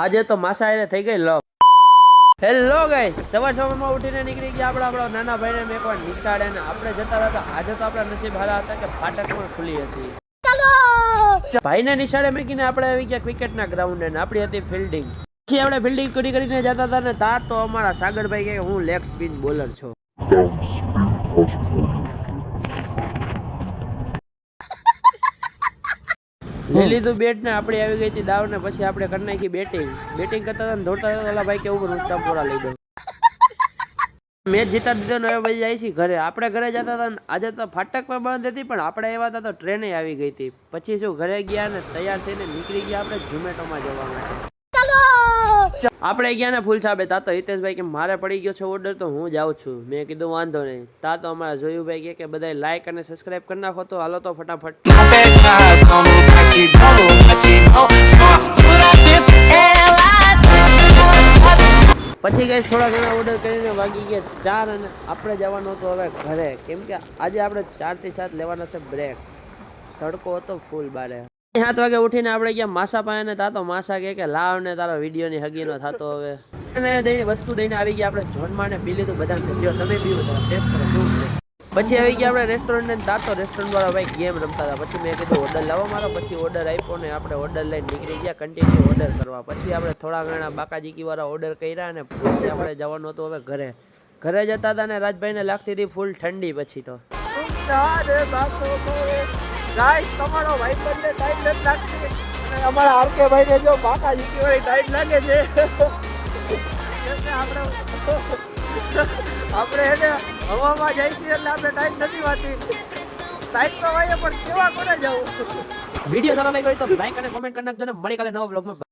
આજે તો માસા એને થઈ ગઈ લવ. હેલો ગાઈસ, સવારમાં ઉઠીને નીકળી ગયા આપણા નાના ભાઈને મેકવા નિશાળે ને આપણે જતા હતા. આજે તો આપણા નસીબ હારા હતા કે ફાટક પણ ખુલ્લી હતી. ભાઈને નિશાળે મેકીને આપણે આવી ગયા ક્રિકેટના ગ્રાઉન્ડે ને આપણી હતી ફિલ્ડિંગ. પછી આપણે ફિલ્ડિંગ કરીને જતા હતા ને તાર તો અમારા સાગરભાઈ કે હું લેગ સ્પિન બોલર છું. લઈ લીધું બેટ ને આપણે આવી ગઈ હતી દાવ ને પછી આપણે કરી નાખી બેટિંગ કરતા હતા દોડતા હતા. ઓલા ભાઈ કેવું રૂસ્ટા પોરા લઈ દો મેચ જીતા દીધો ને હવે ભાઈ જાય છે ઘરે. આપણે ઘરે જતા હતા આજે તો ફાટક પણ બંધ હતી પણ આપણે એવા હતા તો ટ્રેને આવી ગઈ હતી. પછી શું ઘરે ગયા ને તૈયાર થઈને નીકળી ગયા આપણે ઝોમેટોમાં જવા માટે. આપણે ગયા ને ફૂલ સાબે તા તો હિતેશભાઈ કે મારે પડી ગયો છે ઓર્ડર તો હું જાઉં છું. મેં કીધું વાંધો નહીં. તા તો અમારા જોયુભાઈ કે બધા લાઈક અને સબસ્ક્રાઇબ કરી નાખો તો હાલો તો ફટાફટ. પછી ગઈ થોડા ઘણા ઓર્ડર કરીને વાગી ગયા 4 અને આપણે જવાનું હતું હવે ઘરે. કેમ કે આજે આપણે 4 થી 7 લેવાનો છે બ્રેક. તડકો હતો ફૂલ બારે. 7 વાગે ઉઠીને આપણે ગયા માસા પાસે ને તા તો માસા કે લાવ ને તારો વિડીયો ની હગીનો થતો હવે અને દઈને વસ્તુ દઈને આવી ગયા આપણે જોનમાં ને પી લીધું બદામ છે. જો તમે પીવો તો ટેસ્ટ કરો કેવું છે. પછી આવી ગયા આપણે રેસ્ટોરન્ટ ને તા તો રેસ્ટોરન્ટ વાળા ભાઈ ગેમ રમતા હતા. પછી મેં કીધું ઓર્ડર લાવો મારો. પછી ઓર્ડર આપ્યો ને આપણે ઓર્ડર લઈને નીકળી ગયા કન્ટિન્યુ ઓર્ડર કરવા. પછી આપણે થોડા ઘણા બાકાજીકી વાળા ઓર્ડર કર્યા ને પછી આપણે જવાનું હતું હવે ઘરે જતા હતા ને રાજભાઈને લાગતી હતી ફૂલ ઠંડી. પછી તો ગાઈસ તમારો ભાઈ બંને ટાઈટ નથી લાગતી અને અમારા આરકે ભાઈ ને જો બાકાજીકી વાળી ટાઈટ લાગે છે. આપણે એને હવામાં જાય છે એટલે આપણે ટાઈટ નથી વાતી. ટાઈટ તો વાય પણ કેવા કોને જવું. વિડીયો સારો લાગ્યો હોય તો લાઈક અને કોમેન્ટ કરી નાખજો ને મળી કાલે નવા બ્લોગમાં.